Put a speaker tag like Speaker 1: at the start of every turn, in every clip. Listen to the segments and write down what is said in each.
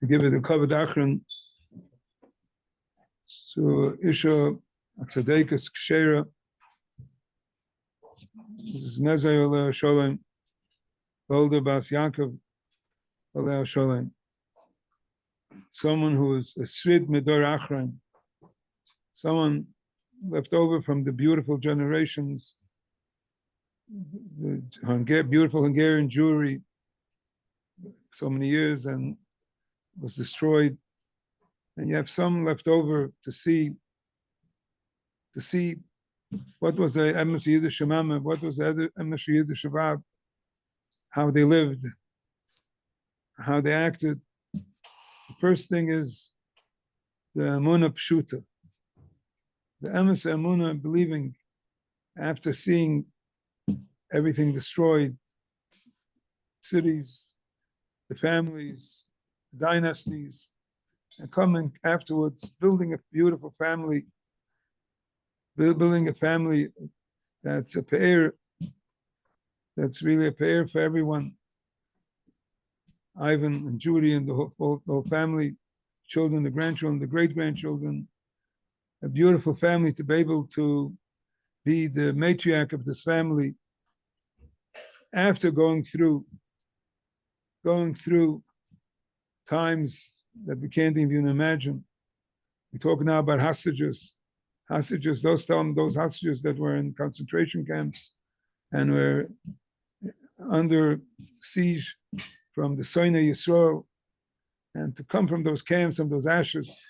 Speaker 1: To give it a covered achron. So Isha Tzadekes Kshera. This is Mezei Oleh Sholem. Older Bas YAAKOV Oleh Sholem. Someone who is a Srid Midor Achron. Someone left over from the beautiful generations, the beautiful Hungarian Jewry, so many years, and was destroyed. And you have some left over to see what was the Emes Yiddish Mama, what was the Emes Yiddish Shabab, how they lived, how they acted. The first thing is the emunah pshuta, the Emes emunah, believing after seeing everything destroyed, cities, the families, the dynasties, and coming afterwards, building a beautiful family, building a family that's a pair, that's really a pair for everyone. Ivan and Judy and the whole family, children, the grandchildren, the great-grandchildren, a beautiful family to be able to be the matriarch of this family after going through times that we can't even imagine. We talk now about hostages, those hostages that were in concentration camps and were under siege from the Soine Yisrael, and to come from those camps, from those ashes,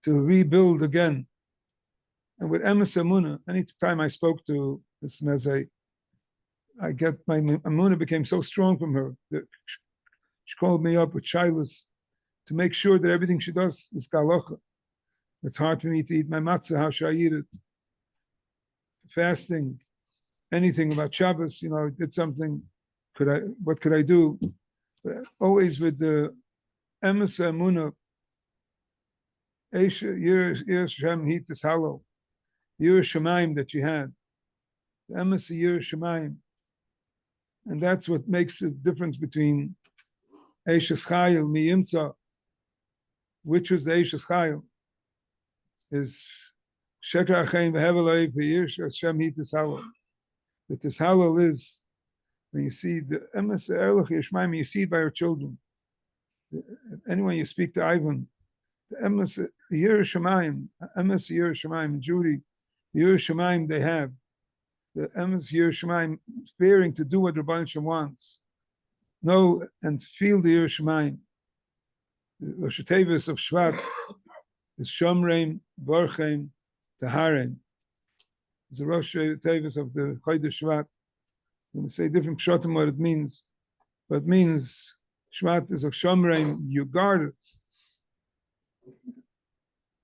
Speaker 1: to rebuild again. And with Emes emunah, any time I spoke to this Mezei, my emunah became so strong from her that she called me up with shilas to make sure that everything she does is galocha. It's hard for me to eat my matzah. How should I eat it? Fasting, anything about Shabbos, did something. What could I do? But always with the Emes emunah, Yir Shem Hit is hollow. Yir Shemaim that you had. The Emes Yir Shemaim. And that's what makes the difference between Eishes Chayil, Miyimtza, which was the Eishes Chayil, is Sheker Achaim V'Hevel Yir Shem Hit is hollow. The Tishalol is when you see the Emes Erlich Yishmaim, you see it by your children. Anyone you speak to Ivan, the Emes Yir Shemaim, Emes Yir Shemaim, Judy, Yir Shemaim they have. The Emes Yir Shemaim fearing to do what Rabban Shem wants. Know and feel the Yir Shemaim. The Rosh Tevis of Shevat is Shomreim, Borcheim, Tahareim. It's the Rosh Tevis of the Chodesh Shevat. I'm going to say different pshatim what it means. But it means Shevat is a Shomreim, you guard it.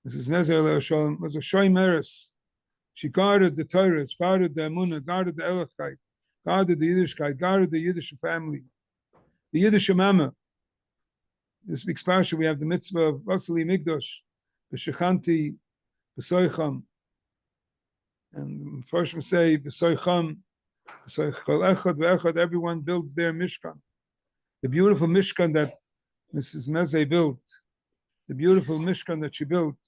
Speaker 1: This is Mezei Oleh Sholem, was a Shoim Eres. She guarded the Torah, she guarded the emunah, guarded the Elochkeit, guarded the Yiddishkeit, guarded the Yiddish family, the Yiddish mama. This week's parsha we have the mitzvah of Vasili Migdosh, B'shechanti, B'soicham, and first we say B'soicham, B'soichol Echad V'Echad. Everyone builds their mishkan. The beautiful mishkan that Mrs. Mezei built, the beautiful mishkan that she built,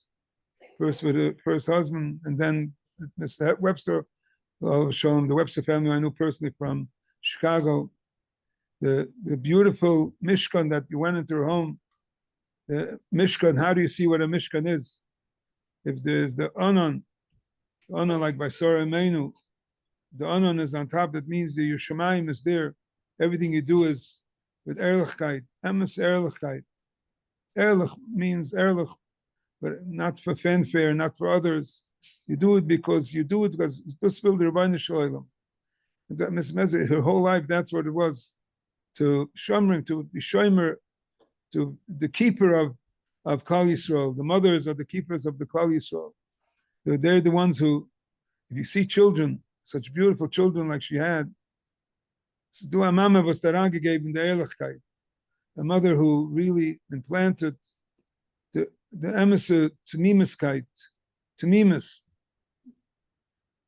Speaker 1: first with her first husband, and then Mr. Webster Shalom, the Webster family I knew personally from Chicago, the beautiful Mishkan that you went into her home. The Mishkan, how do you see what a Mishkan is? If there's the Anan like by Sorah Meinu, the Anan is on top, that means the Yerushalayim is there. Everything you do is with Ehrlichkeit, Emes Ehrlichkeit. Ehrlich means Ehrlich, but not for fanfare, not for others. You do it because this will the Rabbeinu Shalom. And that Miss Mezei, her whole life, that's what it was. To Shomrim, to be Shomer, to the keeper of Klal Yisrael. The mothers are the keepers of the Klal Yisrael. They're the ones who, if you see children, such beautiful children like she had, du a mama was daran gegeben der Ehrlichkeit. A mother who really implanted the emissary to mimiskeit, to mimis.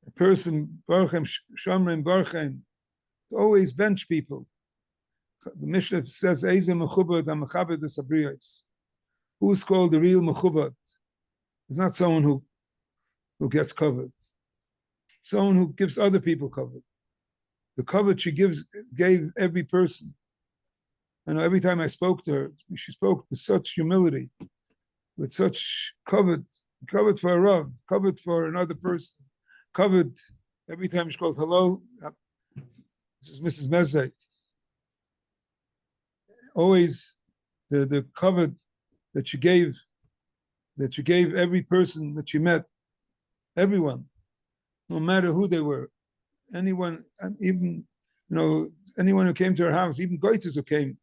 Speaker 1: A person, Barchem, Shomrim, Barchem, to always bench people. The Mishnah says, Eize mechubad ha-mechabed es-abriyos. Who's called the real mechubad? It's not someone who gets covered. Someone who gives other people cover. The cover she gave every person. I know every time I spoke to her, she spoke with such humility, with such covered for a Rav, covered for another person, covered every time she called hello. This is Mrs. Mezei. Always the covered that she gave every person that she met, everyone, no matter who they were, anyone, even anyone who came to her house, even goites who came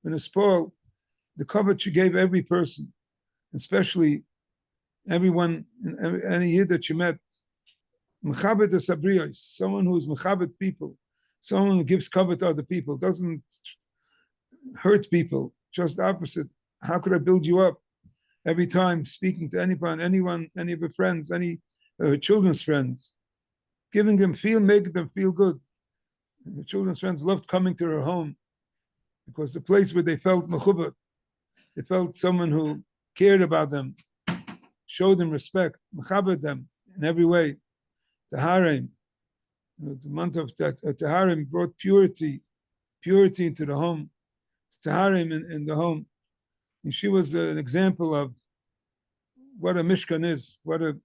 Speaker 1: in a spoil, the cover she gave every person, especially everyone, any yid that she met. Mechabed es-abriyos, someone who is mechabed people, someone who gives cover to other people, doesn't hurt people, just the opposite. How could I build you up? Every time speaking to anyone, any of her friends, any of her children's friends, making them feel good. And the children's friends loved coming to her home because the place where they felt mechubah, they felt someone who cared about them, showed them respect, mechabed them in every way. Tehay, the month of Tehay brought purity into the home. Tehay in the home. And she was an example of what a Mishkan is, what a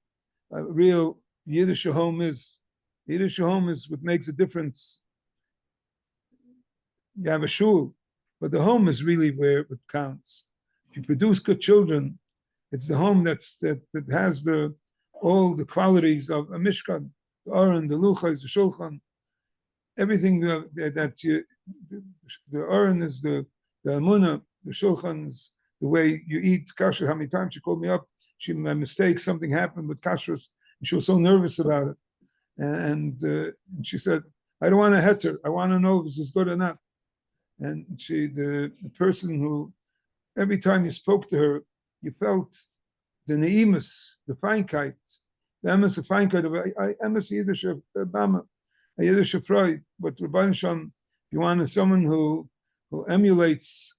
Speaker 1: real Yiddish home is. Yiddish home is what makes a difference. You have a shul, but the home is really where it counts. If you produce good children, it's the home that has all the qualities of a Mishkan, the Aron, the Luchas, the Shulchan, everything the Aron is the emunah, the Shulchan is the way you eat kashrus. How many times she called me up? She made a mistake, something happened with kashrus, and she was so nervous about it. And she said, I don't want to heter. I want to know if this is good or not. And the person who, every time you spoke to her, you felt the neimus, the feinkeit, the emes of feinkeit of emes Yiddish Bama, a Yiddish Freud. But Rabban Shalom, you wanted someone who emulates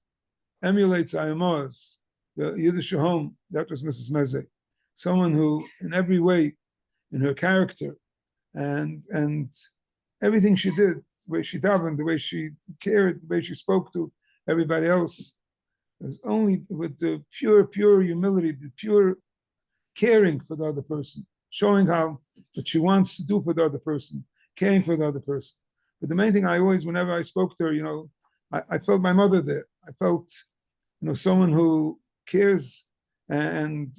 Speaker 1: Ayamos, the Yiddish home. That was Mrs. Mezei. Someone who, in every way, in her character, and everything she did, the way she davened, the way she cared, the way she spoke to everybody else, was only with the pure humility, the pure caring for the other person, showing what she wants to do for the other person, caring for the other person. But the main thing whenever I spoke to her, I felt my mother there. I felt, someone who cares, and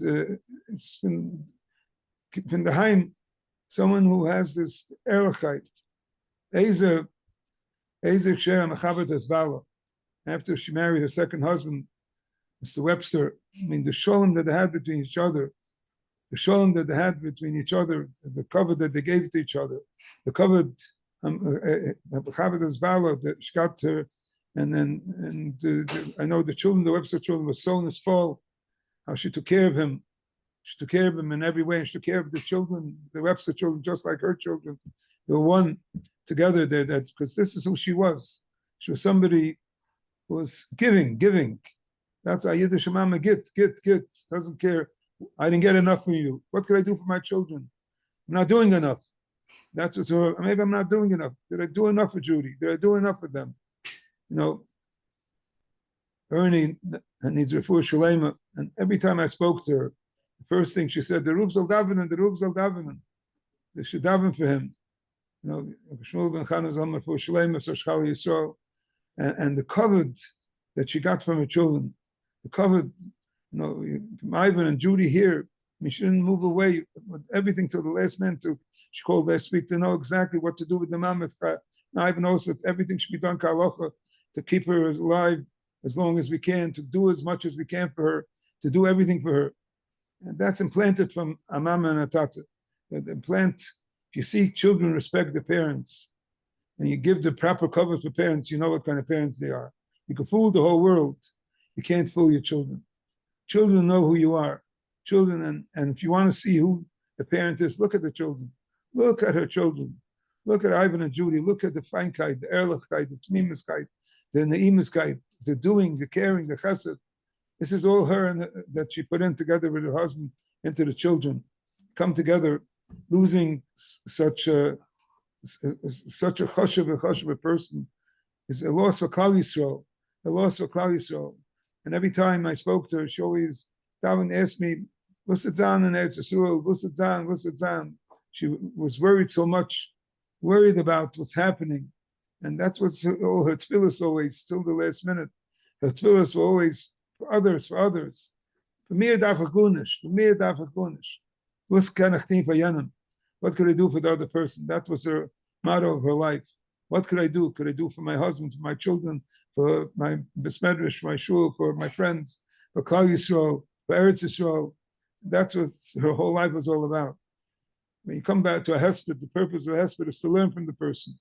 Speaker 1: it's been Tehay, someone who has this ehrlichkeit. After she married her second husband, Mr. Webster, the shalom that they had between each other, the cover that they gave to each other, the covered that she got her, and I know the children, the Webster children, were so in the spoil, how she took care of him. She took care of him in every way, and she took care of the children, the Webster children, just like her children. They were one together there, because this is who she was. She was somebody who was giving. That's a Yiddish mama, get, doesn't care. I didn't get enough for you. What could I do for my children? I'm not doing enough. That's what's her. Maybe I'm not doing enough. Did I do enough for Judy? Did I do enough for them? You know, Ernie needs refuah shalema, and every time I spoke to her, the first thing she said, the Rubes al davening, the Rubes al davening. They should daven for him. You know, Shmuel ben Chana zalman refuah shalema, so Shchal Yisrael, and the covered that she got from her children, the covered, you know, from Ivan and Judy here. I mean, she didn't move away with everything till the last minute. She called last week to know exactly what to do with the mammoth. Now Ivan knows that everything should be done kalacha to keep her alive as long as we can, to do as much as we can for her, to do everything for her. And that's implanted from a mama and a tata. The implant, if you see children respect their parents, and you give the proper cover for parents, you know what kind of parents they are. You can fool the whole world. You can't fool your children. Children know who you are. Children, and if you want to see who the parent is, look at the children. Look at her children. Look at Ivan and Judy. Look at the feinkeit, the ehrlichkeit, the tmimiskeit, the neimiskeit, the doing, the caring, the chesed. This is all her and that she put in together with her husband into the children. Come together, losing such a chashuv person is a loss for Klal Yisrael, a loss for Klal Yisrael. And every time I spoke to her, she always asked me, "What's it on in Eretz Yisrael? What's it on? What's it on?" She was worried so much, worried about what's happening, and that's what's all her tefillos always till the last minute. Her tefillos were always for others, for others. For me, darf ich gunish. For me, darf ich gunish. Was kann ich tun für jenen? What could I do for the other person? That was her motto of her life. What could I do? Could I do for my husband, for my children, for my besmedrish, for my shul, for my friends, for Klal Yisrael, for Eretz Yisrael? That's what her whole life was all about. When you come back to a hesped, the purpose of a hesped is to learn from the person.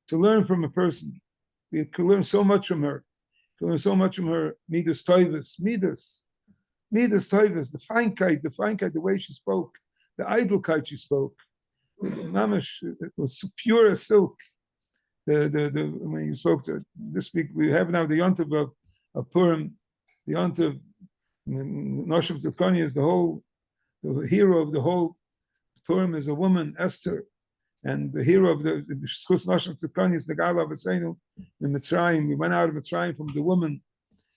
Speaker 1: To learn from a person. We can learn so much from her. We can learn so much from her. Midas toivus, midas toivus, the feinkeit, the way she spoke, the idlekeit she spoke. Mamash, it was pure as silk. When you spoke to her this week, we have now the yontiv of Purim, the yontiv. Noshim Tzidkoni is the hero of the whole Purim is a woman, Esther, and the hero of the Shchus Noshim Tzidkoni is the Gala V'Seinu, the Mitzrayim. We went out of Mitzrayim from the woman.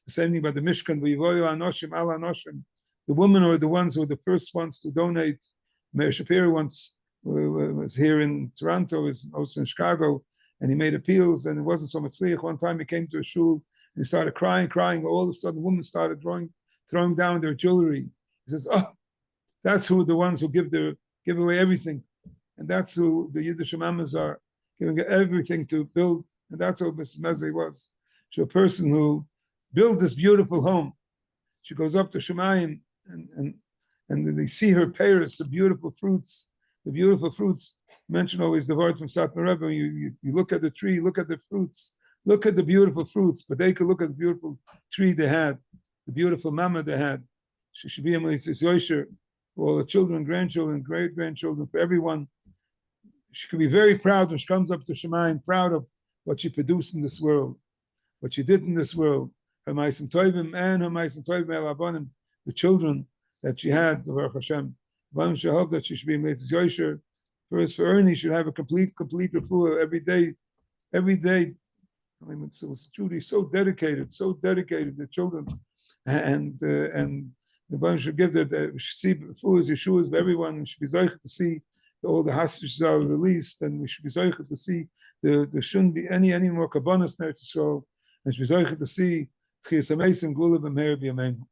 Speaker 1: The same thing about the Mishkan. V'yivoyu Anoshim Al Anoshim. The women are the ones who were the first ones to donate. Meir Shapiro once was here in Toronto, is also in Chicago, and he made appeals, and it wasn't so much liach. One time he came to a shul and he started crying. All of a sudden, women started throwing down their jewelry. He says, "Oh, that's who the ones who give away everything, and that's who the Yiddish mamas are, giving everything to build." And that's what Mrs. Mezei was. She's a person who built this beautiful home. She goes up to Shemayim, and they see her Paris, the beautiful fruits. Mention always the word from Satmar Rebbe. You look at the tree, look at the fruits, look at the beautiful fruits. But they could look at the beautiful tree they had, the beautiful mama they had. She should be a Melitzis Yosher for all the children, grandchildren, great grandchildren, for everyone. She could be very proud when she comes up to Shemayim, proud of what she produced in this world, what she did in this world. Her Ma'asim Tovim and her Ma'asim Tovim El Abanim, the children that she had, the Baruch Hashem. One should hope that she should be a Melitzis Yosher. First, for Ernie, should have a complete refuah every day. I mean, it was Judy so dedicated to children, and the Baruch should give that we should see refuahs, Yeshuas, everyone. We should be zeicher to see all the hostages are released, and we should be zeicher to see there shouldn't be any more kabbanas in Eretz Yisrael, and we should be zeicher to see Tchias HaMesim Gula b'meir b'yameinu.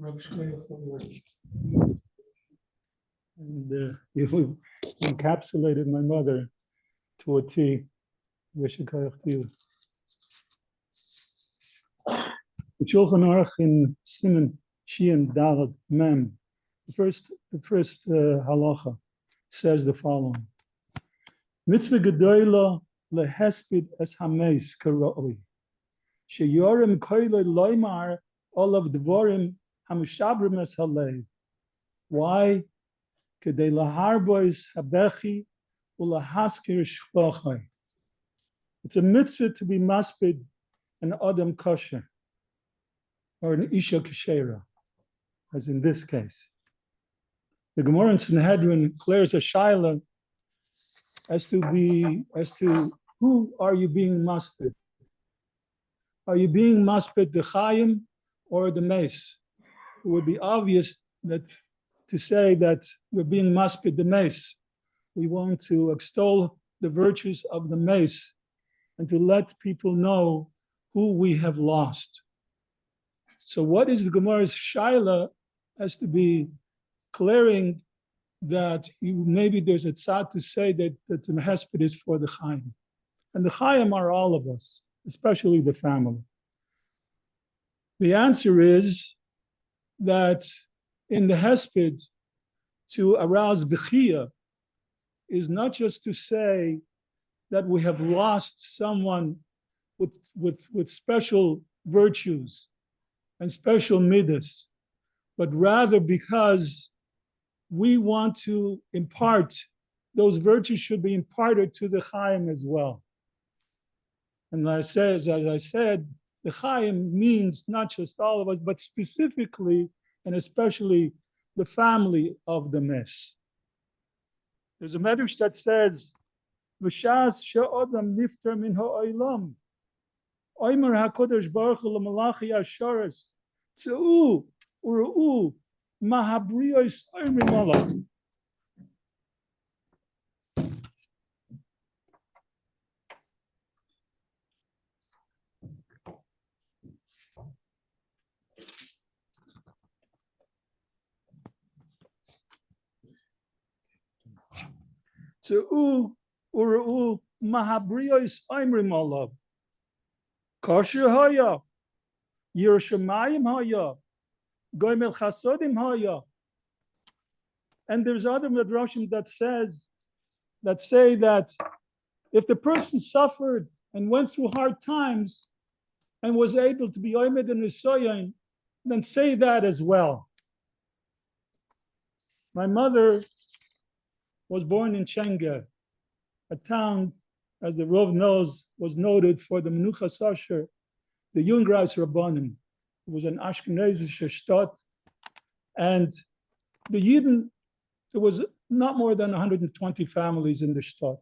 Speaker 2: And you encapsulated my mother to a T. Shulchan Aruch in Siman Shian Dalad Mem The first halacha says the following: Mitzvah gedola lehespid es hameis karoi sheyorim koiloi loymar olav dvorim hamushabrim es halev. Why? Kedei laharbois habechi ulahaskir shvachai. It's a mitzvah to be maspid an adam kosher or an isha kashera, as in this case. The Gemara in Sanhedrin declares a shaila as to who are you being maspid? Are you being maspid the Chaim or the Mace? It would be obvious that to say that we're being maspid the Mace. We want to extol the virtues of the Mace and to let people know who we have lost. So what is the Gemara's shaila as to be declaring that maybe there's a tzad to say that the hesped is for the Chaim. And the Chaim are all of us, especially the family. The answer is that in the hesped, to arouse bechia is not just to say that we have lost someone with special virtues and special midas, but rather because we want to impart, those virtues should be imparted to the Chaim as well. And as I said, the Chaim means not just all of us, but specifically and especially the family of the Mesh. There's a medrash that says, "V'shas she'odam nifter min ha'olam, oimer ha'kodesh baruch hu l'malachi asharis, tz'u u'ru'u mahabriyos oimrim olav." Tz'u u'ru'u mahabriyos oimrim olav. Kosher haya, Yerushalayim haya, Goimel Chasodim haya. And there's other midrashim that say that if the person suffered and went through hard times and was able to be oimed in nisayon, then say that as well. My mother was born in Chenge, a town, as the Rov knows, was noted for the Menuchas Asher, the Jungreis Rabbanim. It was an Ashkenazi shtat, and the Yidden, there was not more than 120 families in the shtat.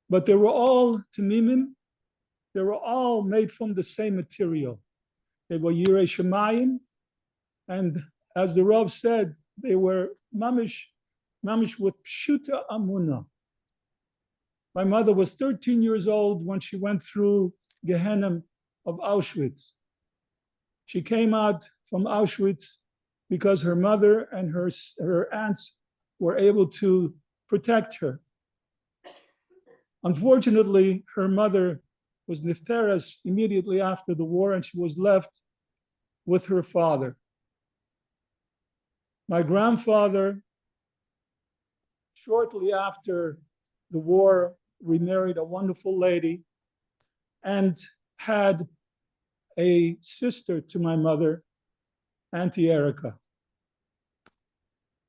Speaker 2: But they were all Tamimim, they were all made from the same material. They were Yirei Shemayim, and as the Rav said, they were mamish with pshuta emunah. My mother was 13 years old when she went through Gehenna of Auschwitz. She came out from Auschwitz because her mother and her aunts were able to protect her. Unfortunately, her mother was nifteres immediately after the war, and she was left with her father. My grandfather, shortly after the war, remarried a wonderful lady and had a sister to my mother, Auntie Erica.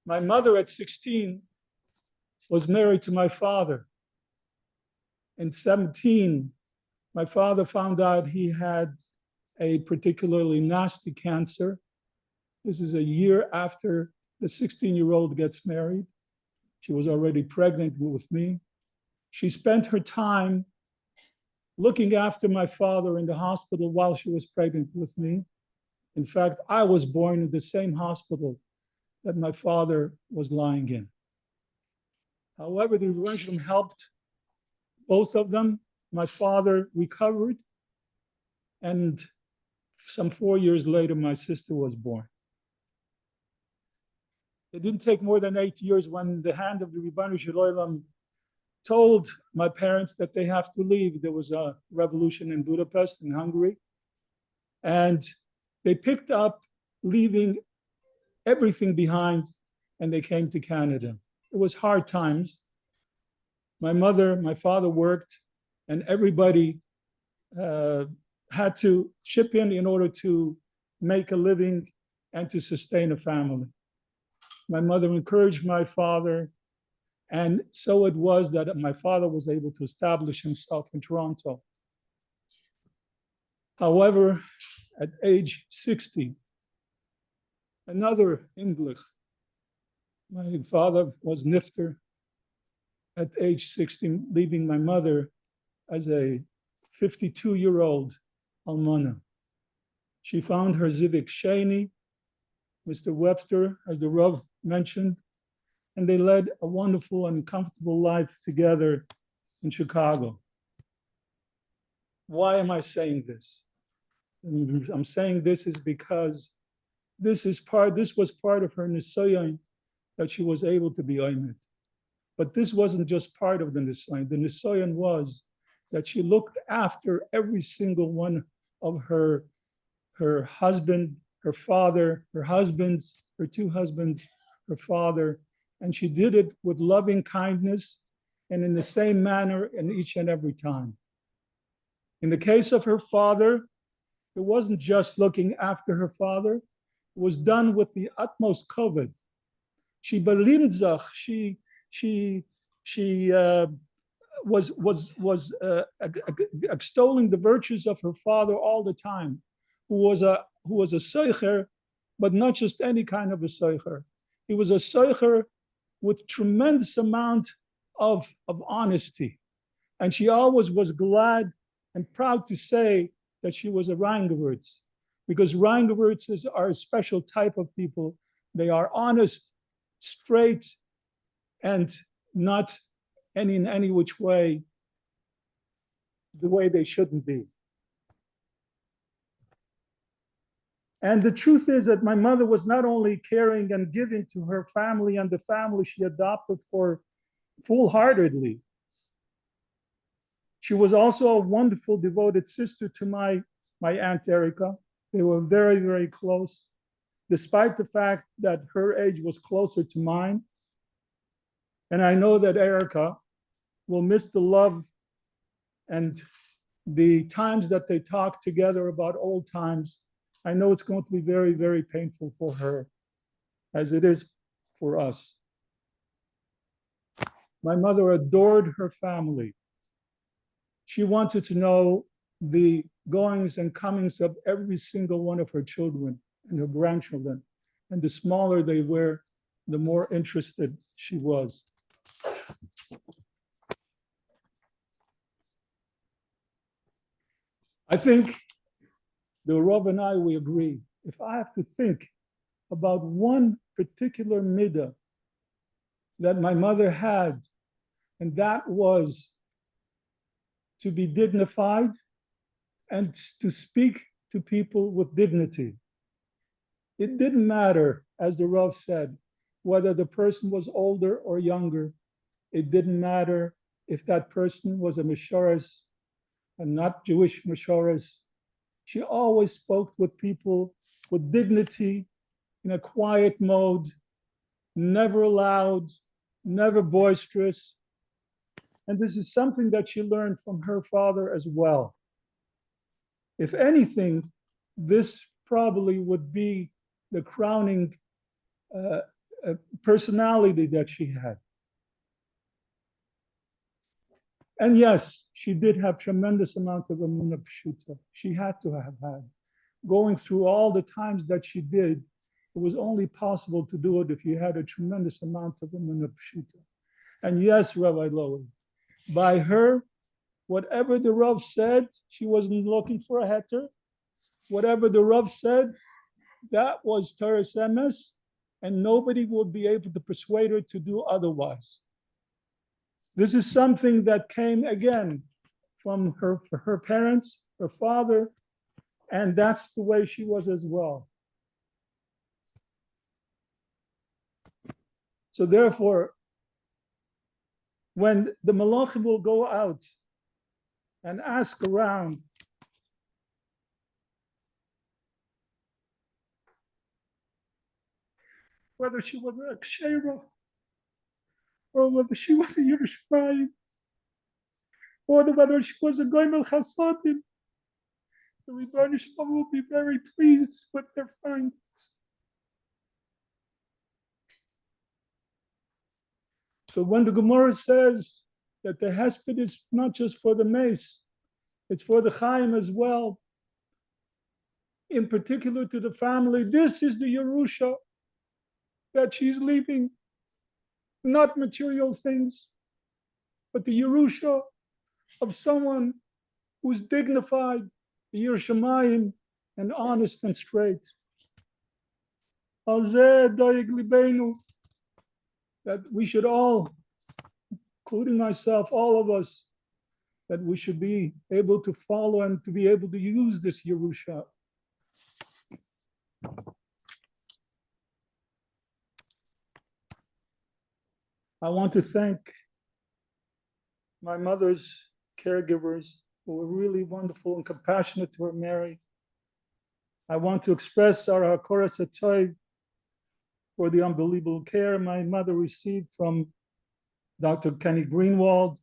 Speaker 2: My mother at 16 was married to my father. In 17, my father found out he had a particularly nasty cancer. This is a year after the 16-year-old gets married. She was already pregnant with me. She spent her time looking after my father in the hospital while she was pregnant with me. In fact, I was born in the same hospital that my father was lying in. However, the Rebbeinu helped both of them. My father recovered, and some 4 years later, my sister was born. It didn't take more than 8 years when the hand of the Rebbeinu Shalom told my parents that they have to leave. There was a revolution in Budapest, in Hungary, and they picked up leaving everything behind, and they came to Canada. It was hard times. My father worked, and everybody had to chip in order to make a living and to sustain a family. My mother encouraged my father, and so it was that my father was able to establish himself in Toronto. However, at age 60, another English, my father was nifter at age 60, leaving my mother as a 52-year-old almana. She found her Zivik Shani, Mr. Webster, as the Rav mentioned, and they led a wonderful and comfortable life together in Chicago. Why am I saying this? I'm saying this is because this was part of her nisyanos that she was able to be oimed. But this wasn't just part of the nisyanos. The nisyanos was that she looked after every single one of her husband, her father, her husbands, her two husbands, her father, and she did it with loving kindness and in the same manner in each and every time. In the case of her father, it wasn't just looking after her father, it was done with the utmost kavod. She belimzach, she was extolling the virtues of her father all the time, who was a seicher, but not just any kind of a seicher. He was a seicher with tremendous amount of honesty. And she always was glad and proud to say that she was a Reingewertz, because Reingewertzes are a special type of people. They are honest, straight, and not in any which way the way they shouldn't be. And the truth is that my mother was not only caring and giving to her family and the family she adopted for full-heartedly. She was also a wonderful, devoted sister to my Aunt Erica. They were very, very close, despite the fact that her age was closer to mine. And I know that Erica will miss the love and the times that they talked together about old times. I know it's going to be very, very painful for her, as it is for us. My mother adored her family. She wanted to know the goings and comings of every single one of her children and her grandchildren. And the smaller they were, the more interested she was. I think the Rav and I, we agree. If I have to think about one particular midah that my mother had, and that was to be dignified and to speak to people with dignity. It didn't matter, as the Rav said, whether the person was older or younger. It didn't matter if that person was a Meshoras and not Jewish Meshoras. She always spoke with people with dignity, in a quiet mode, never loud, never boisterous. And this is something that she learned from her father as well. If anything, this probably would be the crowning personality that she had. And yes, she did have tremendous amount of emunah pshuta. She had to have had. Going through all the times that she did, it was only possible to do it if you had a tremendous amount of emunah pshuta. And yes, Rabbi Lowy, by her, whatever the Rav said, she wasn't looking for a heter. Whatever the Rav said, that was Teres Emes, and nobody would be able to persuade her to do otherwise. This is something that came again from her parents, her father, and that's the way she was as well. So therefore, when the malachim will go out and ask around, whether she was a Kshera, or whether she was a Yerushalayim, or whether she was a Goymel Chasadim, the Rebbeinu Shalom will be very pleased with their findings. So when the Gemara says that the hesped is not just for the mace, it's for the Chaim as well, in particular to the family, this is the Yerusha that she's leaving, not material things, but the Yerusha of someone who's dignified, Yerushalayim, and honest and straight. That we should all, including myself, all of us, that we should be able to follow and to be able to use this Yerusha. I want to thank my mother's caregivers who were really wonderful and compassionate to her Mary. I want to express our hakoras hatov for the unbelievable care my mother received from Dr. Kenny Grunwald,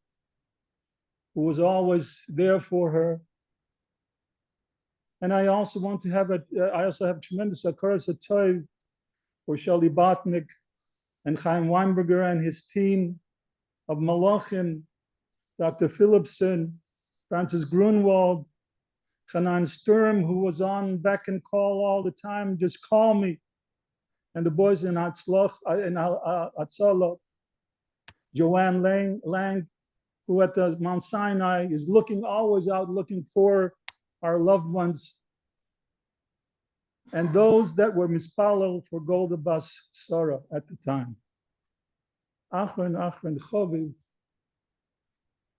Speaker 2: who was always there for her. And I also want to have I also have tremendous hakoras hatov for Shelley Botnick and Chaim Weinberger and his team of Malachim, Dr. Philipson, Francis Grunwald, Hanan Sturm, who was on beck and call all the time, just call me. And the boys in Atzala, Joanne Lang, who at the Mount Sinai is always out looking for our loved ones. And those that were mispalel for GODLA btzror at the time. Achron Choviv.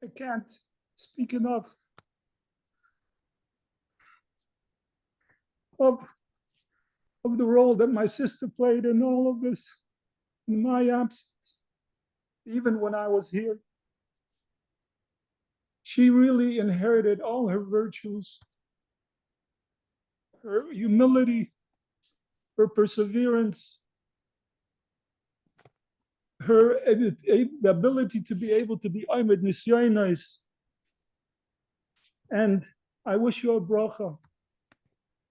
Speaker 2: I can't speak enough of the role that my sister played in all of this, in my absence, even when I was here. She really inherited all her virtues, her humility, her perseverance, her ability to be able to be nisyanos. And I wish you a bracha.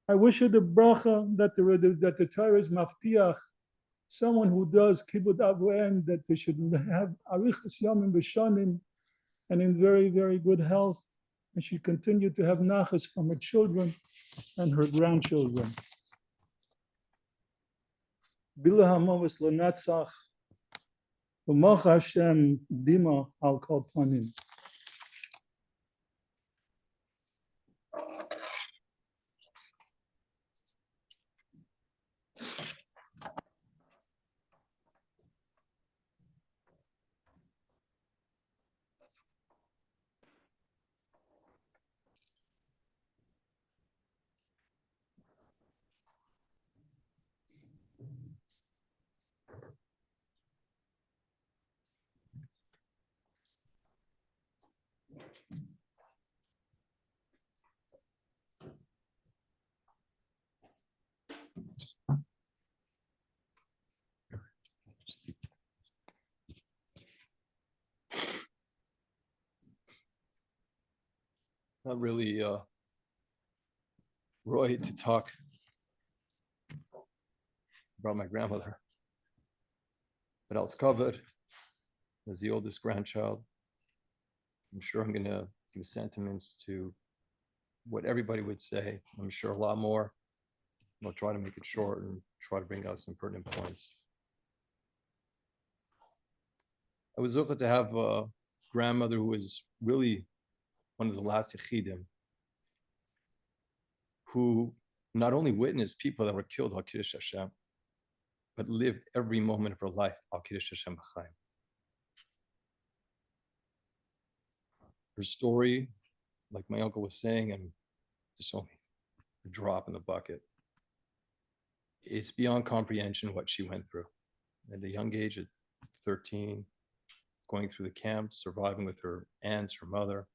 Speaker 2: I wish you the bracha that the Torah is maftiach, someone who does kibbud avoim, that they should have arichas yamim b'shanim, and in very, very good health, and she continued to have nachas from her children and her grandchildren. Bila hamovas l'netzach, v'mach Hashem dima al kol panim.
Speaker 3: Not really Roy to talk about my grandmother, but I'll cover it as the oldest grandchild. I'm sure I'm going to give sentiments to what everybody would say. I'm sure a lot more. I'll try to make it short and try to bring out some pertinent points. I was lucky to have a grandmother who was really one of the last yechidim, who not only witnessed people that were killed al Kiddush Hashem, but lived every moment of her life al Kiddush Hashem Hachaim. Her story, like my uncle was saying, and just only a drop in the bucket. It's beyond comprehension what she went through. At a young age, at 13, going through the camps, surviving with her aunts, her mother,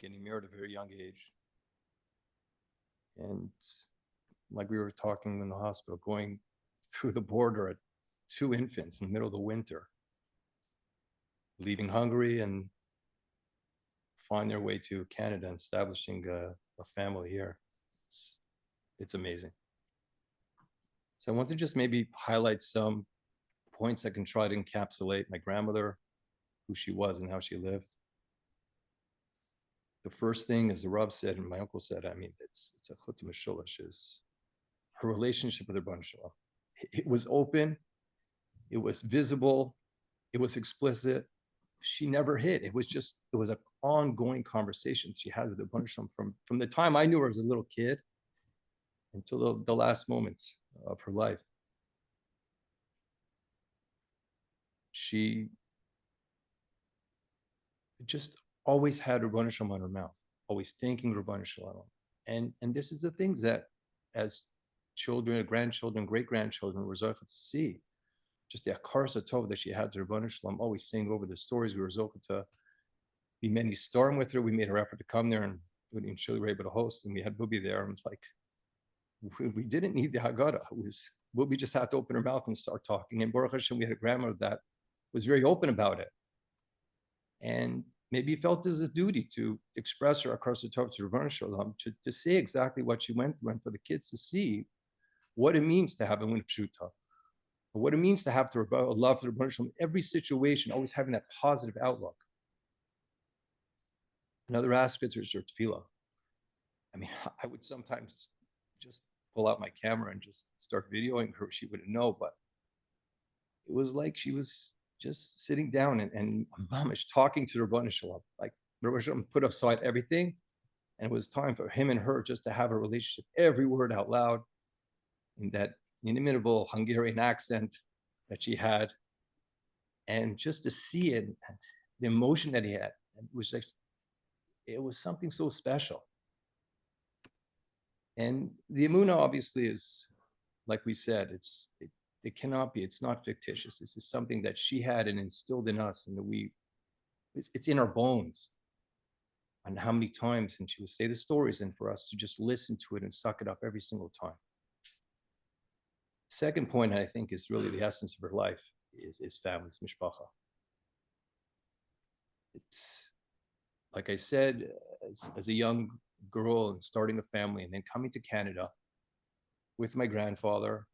Speaker 3: getting married at a very young age. And like we were talking in the hospital, going through the border at 2 infants in the middle of the winter, leaving Hungary and find their way to Canada and establishing a family here. It's amazing. So I want to just maybe highlight some points that can try to encapsulate my grandmother, who she was and how she lived. The first thing, as the Rav said and my uncle said, I mean, it's a chutzpah sholosh, is her relationship with her Rebbeinu Shalom. It was open, it was visible, it was explicit. She never hid. It was an ongoing conversation she had with the Rebbeinu Shalom from the time I knew her as a little kid until the last moments of her life. She just always had Rebbeinu Shalom on her mouth, always thanking Rebbeinu Shalom. And this is the things that as children, grandchildren, great-grandchildren were zocheh to see. Just the akarsa tov that she had to Rebbeinu Shalom, always saying over the stories. We were zocheh to be many storm with her. We made her effort to come there, and Udi and Shili were able to host, and we had Bubi there. And it's like, we didn't need the Agudah. Bubi just had to open her mouth and start talking. And Baruch Hashem, we had a grandmother that was very open about it. And maybe felt as a duty to express her akarsa tov to Rebbeinu Shalom, to say exactly what she went through, and for the kids to see what it means to have a emunah pshuta, what it means to have to love for the Rebbeinu Shalom, every situation, always having that positive outlook. Another aspect is her tefillah. I mean, I would sometimes just pull out my camera and just start videoing her. She wouldn't know, but it was like she was just sitting down and mamish talking to the Rebbeinu Shalom. Like the Rebbeinu Shalom put aside everything, and it was time for him and her just to have a relationship, every word out loud, in that inimitable Hungarian accent that she had, and just to see it, and the emotion that he had, it was something so special. And the emunah obviously is, like we said, it cannot be, it's not fictitious. This is something that she had and instilled in us, and that it's in our bones. And how many times, and she would say the stories, and for us to just listen to it and suck it up every single time. Second point, I think, is really the essence of her life, is families, mishpacha. It's, like I said, as a young girl and starting a family, and then coming to Canada with my grandfather,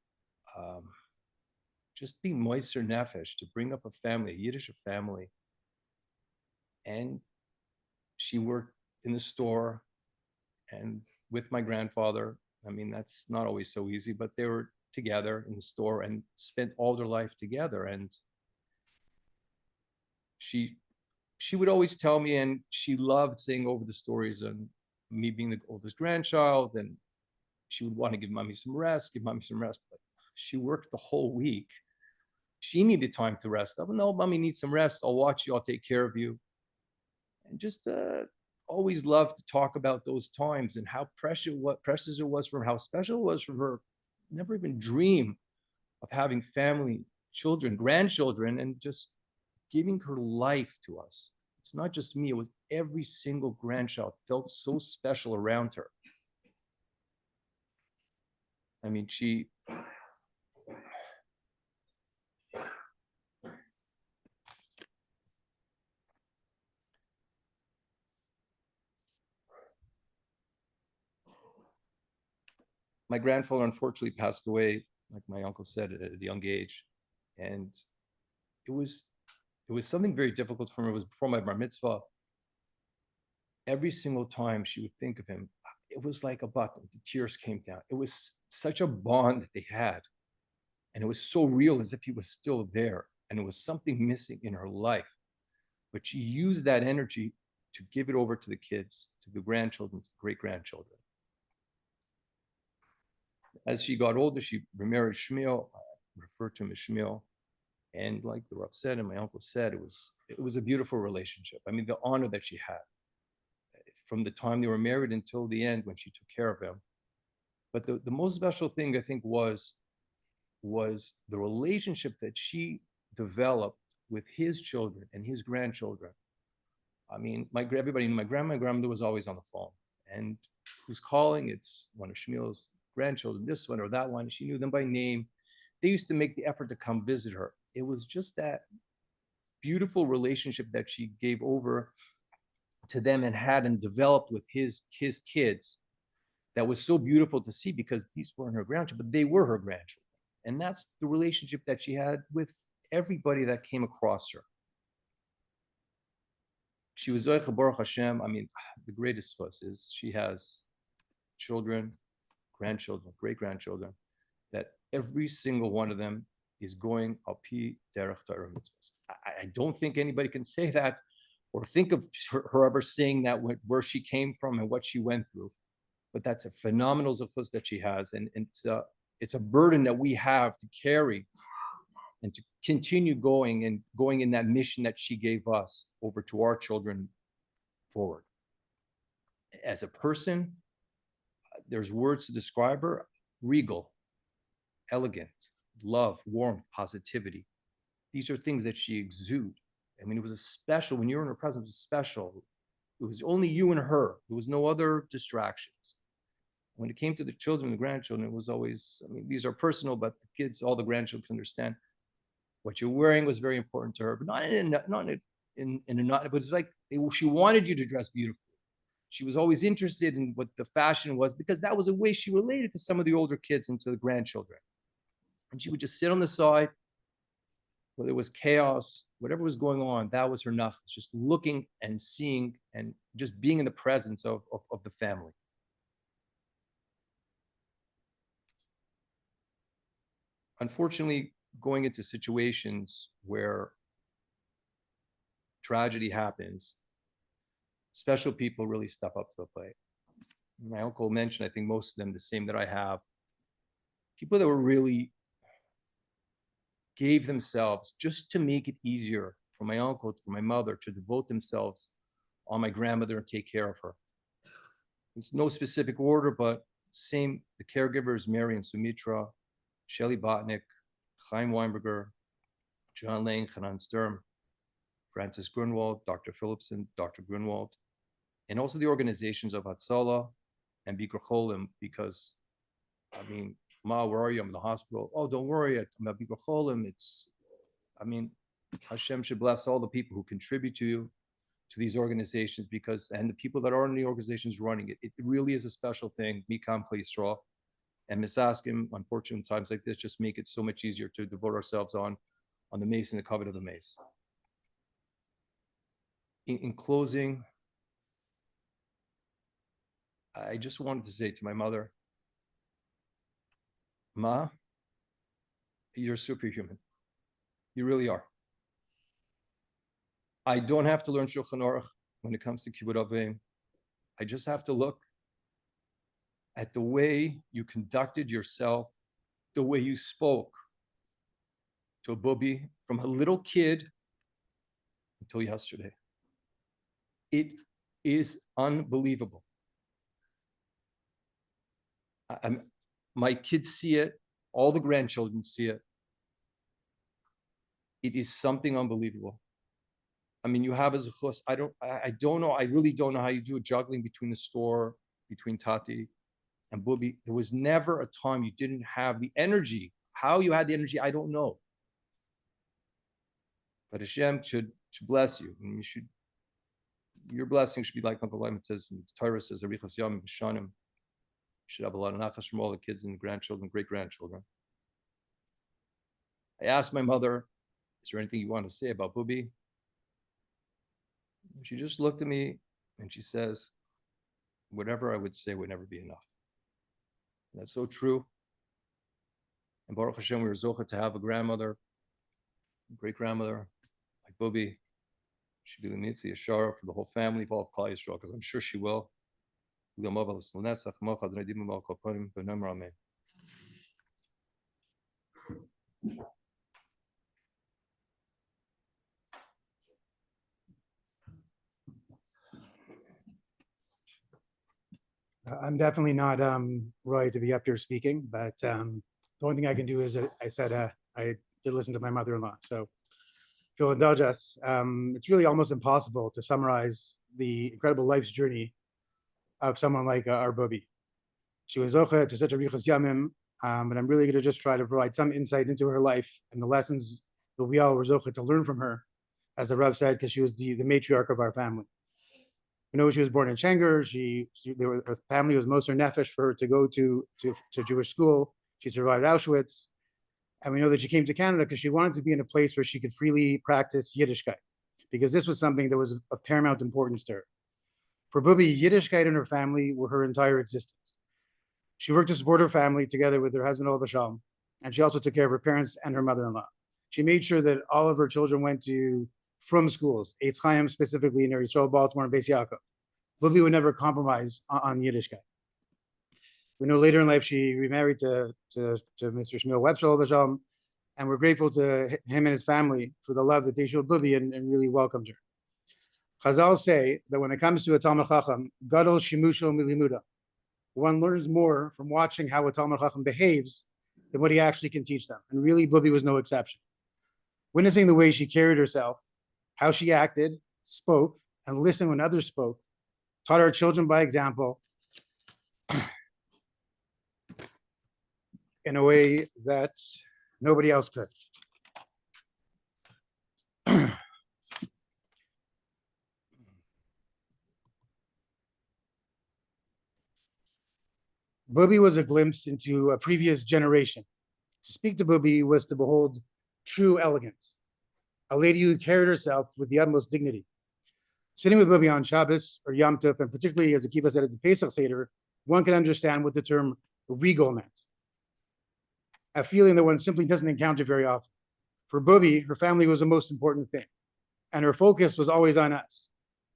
Speaker 3: just being moiser nefesh to bring up a family, a Yiddish family. And she worked in the store and with my grandfather. I mean, that's not always so easy, but they were together in the store and spent all their life together. And she would always tell me, and she loved saying over the stories and me being the oldest grandchild, and she would want to give mommy some rest, but she worked the whole week. She needed time to rest. Oh, no, mommy needs some rest. I'll watch you. I'll take care of you. And just always loved to talk about those times and how precious it was for her, how special it was for her. Never even dream of having family, children, grandchildren, and just giving her life to us. It's not just me, it was every single grandchild felt so special around her. I mean, my grandfather unfortunately passed away, like my uncle said, at a young age. And it was something very difficult for me. It was before my bar mitzvah. Every single time she would think of him, it was like a button. The tears came down. It was such a bond that they had. And it was so real, as if he was still there. And it was something missing in her life. But she used that energy to give it over to the kids, to the grandchildren, to the great-grandchildren. As she got older, she remarried Shmuel, referred to him as Shmuel. And like the Rav said and my uncle said, it was a beautiful relationship. I mean, the honor that she had from the time they were married until the end when she took care of him. But the most special thing, I think, was the relationship that she developed with his children and his grandchildren. I mean, everybody knew my grandmother was always on the phone. And who's calling? It's one of Shmuel's grandchildren, this one or that one. She knew them by name. They used to make the effort to come visit her. It was just that beautiful relationship that she gave over to them and had and developed with his kids that was so beautiful to see, because these weren't her grandchildren, but they were her grandchildren. And that's the relationship that she had with everybody that came across her. She was Zoicha Baruch Hashem. I mean, the greatest was is she has children, grandchildren, great-grandchildren, that every single one of them is going al pi derech Torah mitzvahs. I don't think anybody can say that or think of her ever saying that where she came from and what she went through. But that's a phenomenal zechus that she has, and it's a burden that we have to carry and to continue going in that mission that she gave us over to our children forward. As a person, there's words to describe her: regal, elegant, love, warmth, positivity. These are things that she exuded. I mean, it was a special, when you're in her presence, it was special. It was only you and her. There was no other distractions. When it came to the children and the grandchildren, it was always, I mean, these are personal, but the kids, all the grandchildren can understand. What you're wearing was very important to her, but not in a not, but it's like she wanted you to dress beautifully. She was always interested in what the fashion was, because that was a way she related to some of the older kids and to the grandchildren. And she would just sit on the side, whether it was chaos, whatever was going on, that was her nachas, just looking and seeing and just being in the presence of the family. Unfortunately, going into situations where tragedy happens, special people really step up to the plate. My uncle mentioned, I think most of them, the same that I have, people that were really gave themselves just to make it easier for my uncle, for my mother, to devote themselves on my grandmother and take care of her. There's no specific order, but same, the caregivers, Mary and Sumitra, Shelley Botnick, Chaim Weinberger, John Lane, Hanan Sturm, Francis Grunwald, Dr. Phillipson, Dr. Grunwald, and also the organizations of Hatzalah and Bikur, because, I mean, Ma, where are you? I'm in the hospital. Oh, don't worry, I'm at Bikur. It's, I mean, Hashem should bless all the people who contribute to these organizations, because, and the people that are in the organizations running it, it really is a special thing. Mikam Kli Yisrael. And Misaskim, unfortunately, in times like this, just make it so much easier to devote ourselves on the mace and the covet of the mace. In closing, I just wanted to say to my mother, Ma, you're superhuman. You really are. I don't have to learn Shulchan Aruch when it comes to Kibbutz Avim. I just have to look at the way you conducted yourself, the way you spoke to a bubby from a little kid until yesterday. It is unbelievable. My kids see it, all the grandchildren see it. It is something unbelievable. I mean, you have as a chus, I don't know, I really don't know how you do a juggling between the store, between Tati and Bubby. There was never a time you didn't have the energy. How you had the energy, I don't know. But Hashem should bless you. And you should, your blessing should be like Uncle Lyman says, the Torah says, Arichas Yamim B'Shanim. You should have a lot of nachas from all the kids and grandchildren, great-grandchildren. I asked my mother, is there anything you want to say about Bubby? She just looked at me and she says, whatever I would say would never be enough. And that's so true. And Baruch Hashem, we were zocheh to have a grandmother, great-grandmother, like Bubby. She'd be the mitzvah yashara for the whole family of all of Klal Yisrael, because I'm sure she will.
Speaker 4: I'm definitely not Roy to be up here speaking, but the only thing I can do is I said I did listen to my mother-in-law. So if you'll indulge us, it's really almost impossible to summarize the incredible life's journey of someone like our Bubby. She was zocheh to such a riches yamim But I'm really going to just try to provide some insight into her life and the lessons that we all were zocheh to learn from her, as the Rav said, because she was the matriarch of our family. You know, she was born in Shenger. Her family was Moser Nefesh for her to go to Jewish school. She survived Auschwitz. And we know that she came to Canada because she wanted to be in a place where she could freely practice Yiddishkeit, because this was something that was of paramount importance to her. For Bubi, Yiddishkeit and her family were her entire existence. She worked to support her family together with her husband, Olav Hashem, and she also took care of her parents and her mother-in-law. She made sure that all of her children went to from schools, Eitz Chaim specifically in Eretz Yisrael, Baltimore, and Beis YAAKOV. Bubi would never compromise on Yiddishkeit. We know later in life she remarried to Mr. Shmuel Webster, Olav Hashem, and we're grateful to him and his family for the love that they showed Bubi and really welcomed her. Chazal say that when it comes to a Talmid Chacham, gadol shimusho milimuda, one learns more from watching how a Talmid Chacham behaves than what he actually can teach them. And really, Bubi was no exception. Witnessing the way she carried herself, how she acted, spoke, and listened when others spoke, taught our children by example in a way that nobody else could. Bubi was a glimpse into a previous generation. To speak to Bubi was to behold true elegance, a lady who carried herself with the utmost dignity. Sitting with Bubi on Shabbos or Yom Tov, and particularly as Akiva said at the Pesach Seder, one can understand what the term regal meant, a feeling that one simply doesn't encounter very often. For Bubi, her family was the most important thing, and her focus was always on us.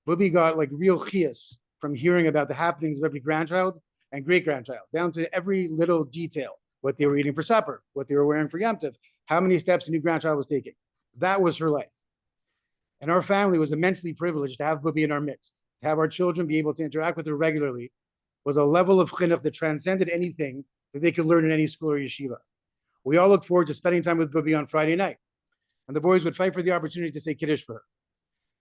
Speaker 4: Bubi got like real chiyas from hearing about the happenings of every grandchild and great-grandchild, down to every little detail, what they were eating for supper, what they were wearing for Yom Tov, how many steps a new grandchild was taking. That was her life. And our family was immensely privileged to have Bubi in our midst. To have our children be able to interact with her regularly was a level of chinuch that transcended anything that they could learn in any school or yeshiva. We all looked forward to spending time with Bubi on Friday night, and the boys would fight for the opportunity to say Kiddush for her.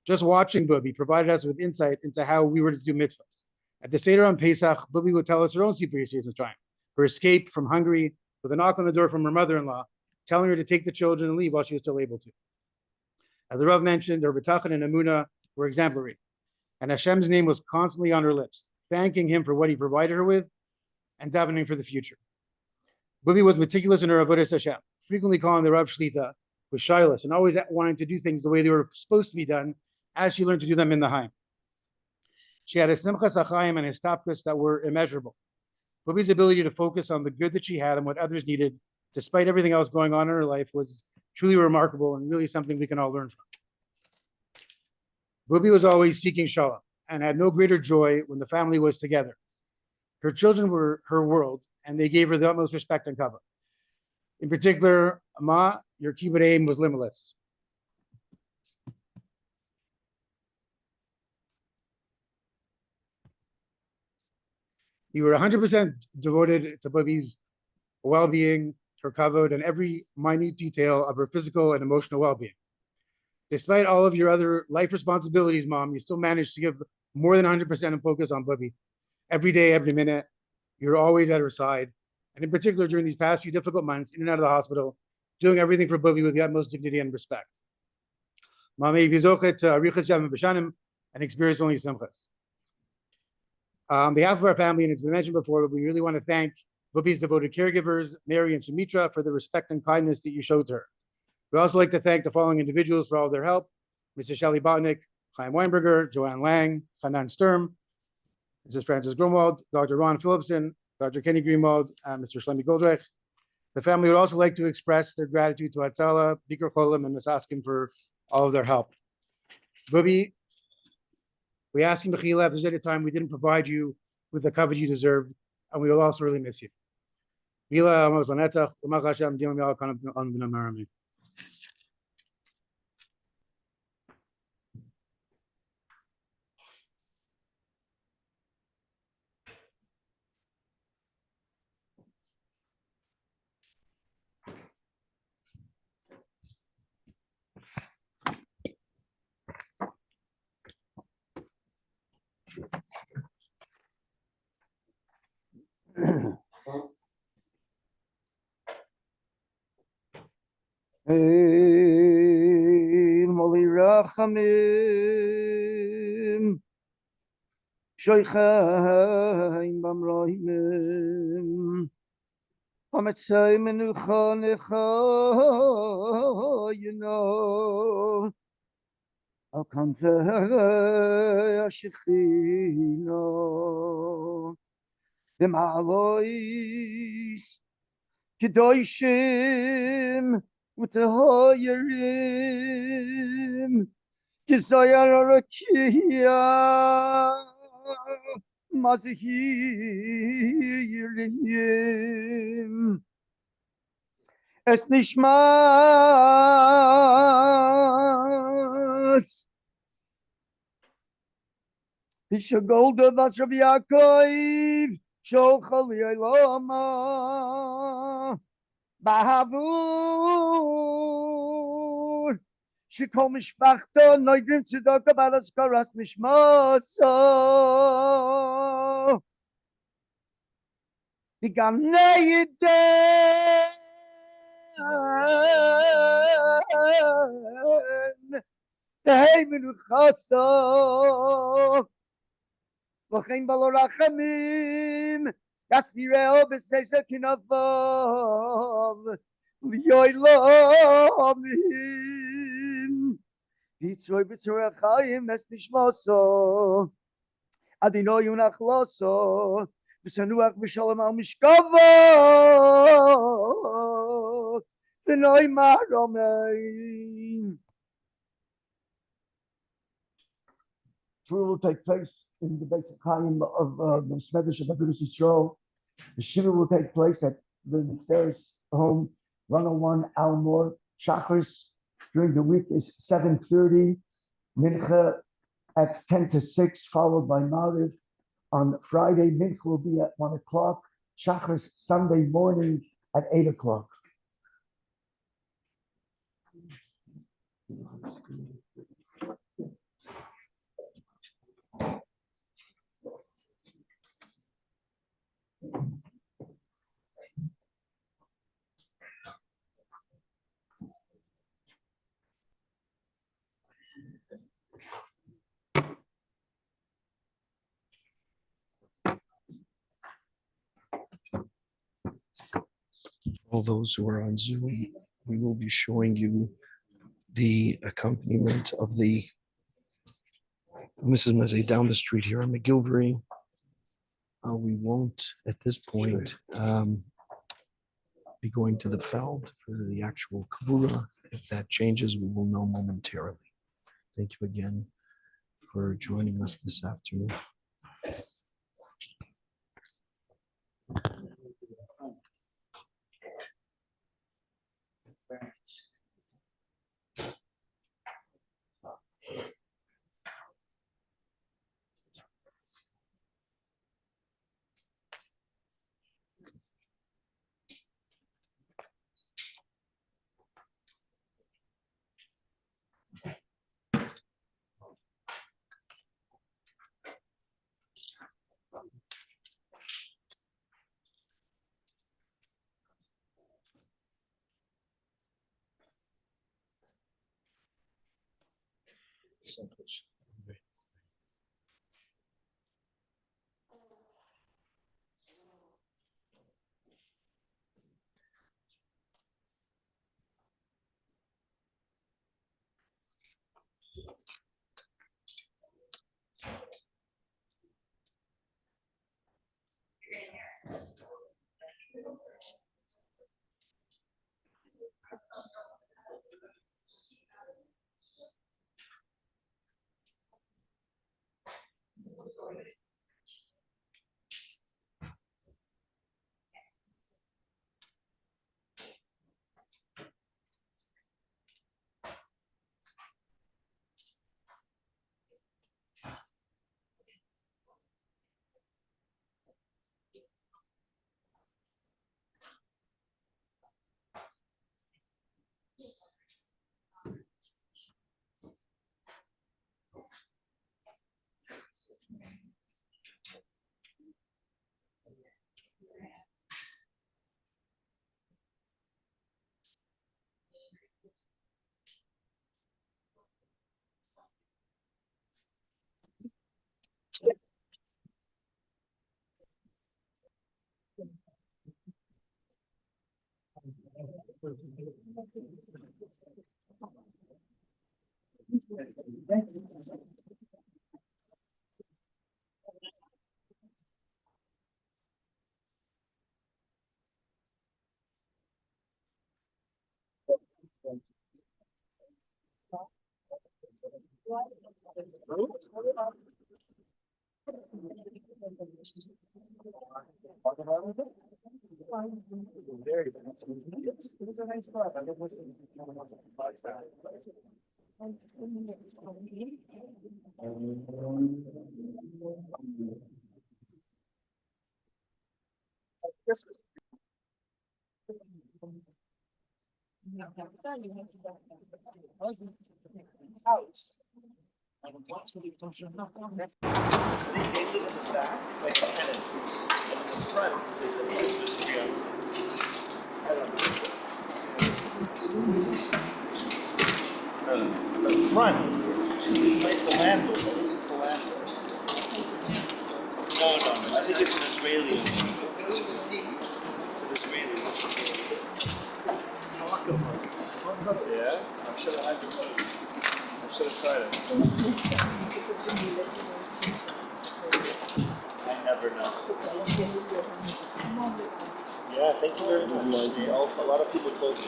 Speaker 4: Just watching Bubi provided us with insight into how we were to do mitzvahs. At the Seder on Pesach, Bubi would tell us her own super years of trying, her escape from Hungary with a knock on the door from her mother-in-law, telling her to take the children and leave while she was still able to. As the Rav mentioned, her bitachon and emunah were exemplary, and Hashem's name was constantly on her lips, thanking him for what he provided her with and davening for the future. Bubi was meticulous in her avodas Hashem, frequently calling the Rav shlita, was shyless, and always wanting to do things the way they were supposed to be done, as she learned to do them in the Hachaim. She had a simchas Hachaim and histapkus that were immeasurable. Bubi's ability to focus on the good that she had and what others needed, despite everything else going on in her life, was truly remarkable and really something we can all learn from. Bubi was always seeking shalom and had no greater joy when the family was together. Her children were her world, and they gave her the utmost respect and cover. In particular, Ma, your kibbut aim was limitless. You were 100% devoted to Bubi's well-being, her kavod, and every minute detail of her physical and emotional well-being. Despite all of your other life responsibilities, Mom, you still managed to give more than 100% of focus on Bubi. Every day, every minute, you're always at her side. And in particular, during these past few difficult months, in and out of the hospital, doing everything for Bubi with the utmost dignity and respect. Mom, may you be zochet to arichas yamim b'shanim and experience only simchas. On behalf of our family, and it's been mentioned before, but we really want to thank Bubi's devoted caregivers, Mary and Sumitra, for the respect and kindness that you showed to her. We'd also like to thank the following individuals for all their help: Mr. Shelley Botnick, Chaim Weinberger, Joanne Lang, Hanan Sturm, Mrs. Francis Grunwald, Dr. Ron Phillipson, Dr. Kenny Greenwald, and Mr. Shlomi Goldreich. The family would also like to express their gratitude to Atzala, Bikur Cholim, and Ms. Askim for all of their help. Bubi, we ask you, Mechila, if there's any time we didn't provide you with the coverage you deserved, and we will also really miss you. Vila Amos Lanetzach, L'mach Hashem, Dim Yal Kanam B'nam Marami.
Speaker 5: Moli Rachamim, Shoichaim Bamrohim, Mezei Menucha Nechayino, Al Kanvei Ashechino, Dem Alois, Kedoshim, Utahoyerim, Kizayar Arakia, Mazihirim, Es Nishmas, Pisha GODLA Vashav YAAKOV, Shochali Lama, Bahavur, Shikol Mishpachta, Noidrim Tzedakah Balas Karas Nishmas, Diganeyide, Tehay Menuchasa, V'chein Balo Rachamim, Yasireo B'seisa Kinavav, L'yoylamim, btzror Hachaim es Nishmaso, Adino Yunachlaso, V'sanuach B'shalom al Mishkavo, V'noi Maromein. Tzrurah will take place in the basic Hachaim of the Smedish of Agudah. The Shiva will take place at the Ferris home, 101 Almore. Shachris during the week is 7:30. Mincha at 10 to 6, followed by Mariv. On Friday, Mincha will be at 1 o'clock. Shachris Sunday morning at 8 o'clock.
Speaker 6: All those who are on Zoom, we will be showing you the accompaniment of the Mrs. Mezei down the street here on McGilvery. We won't, at this point, be going to the feld for the actual Kevura. If that changes, we will know momentarily. Thank you again for joining us this afternoon.
Speaker 7: The front, it's like the landlord. I think it's the landlord. No. I think it's an Israeli. It's an Israeli. Yeah, I should have had it. I should have tried it. I never know. Yeah, thank you very much. A lot of people told me.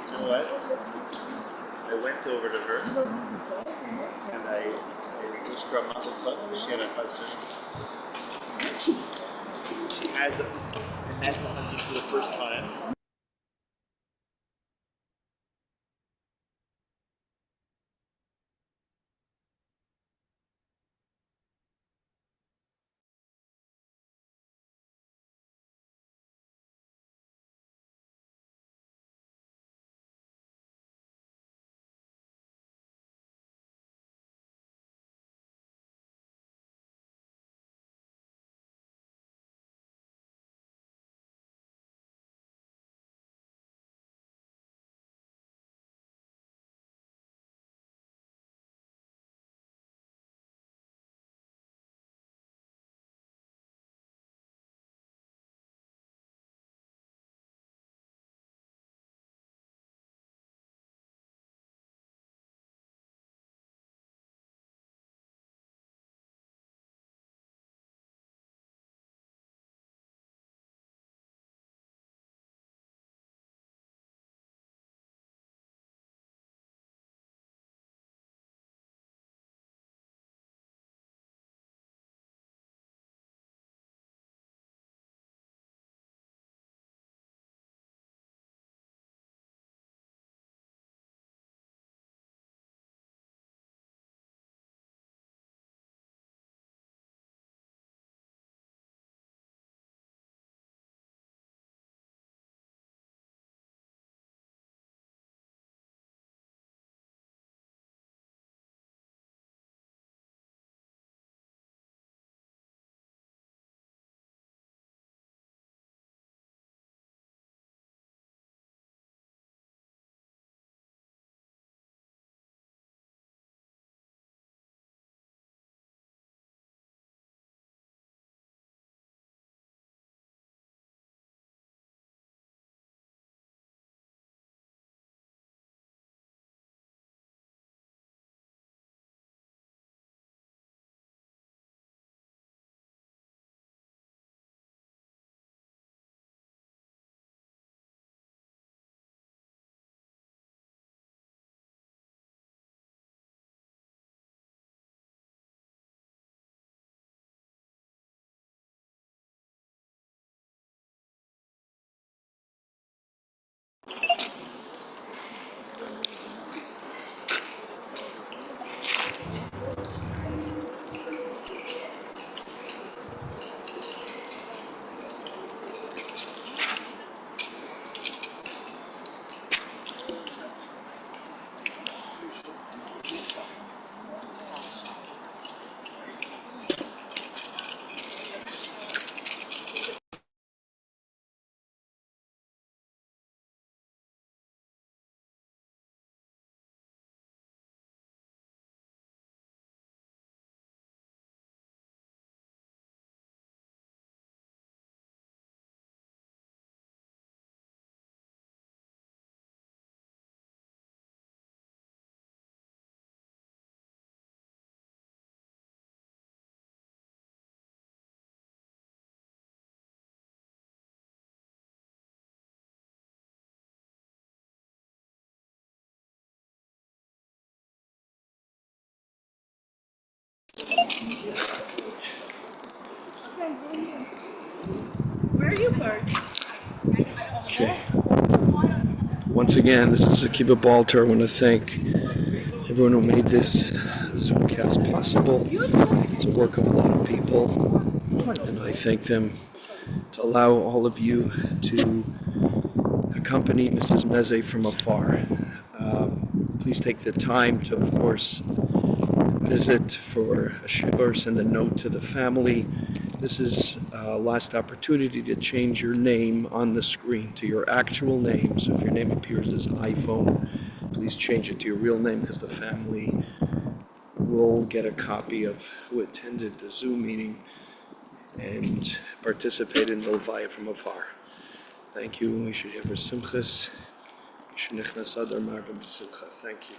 Speaker 7: You know what? I went over to her and I wished her a mazel tov. She had a husband. She has met her husband for the first time.
Speaker 8: Where are you first?
Speaker 6: Okay. Once again, this is Akiva Balter. I want to thank everyone who made this Zoomcast possible. It's a work of a lot of people, and I thank them to allow all of you to accompany Mrs. Mezei from afar. Please take the time to, of course, visit for a shiva or send a note to the family. This is a last opportunity to change your name on the screen to your actual name. So if your name appears as iPhone, please change it to your real name, because the family will get a copy of who attended the Zoom meeting and participated in the Levaya from afar. Thank you. We should have our simchas. Thank you.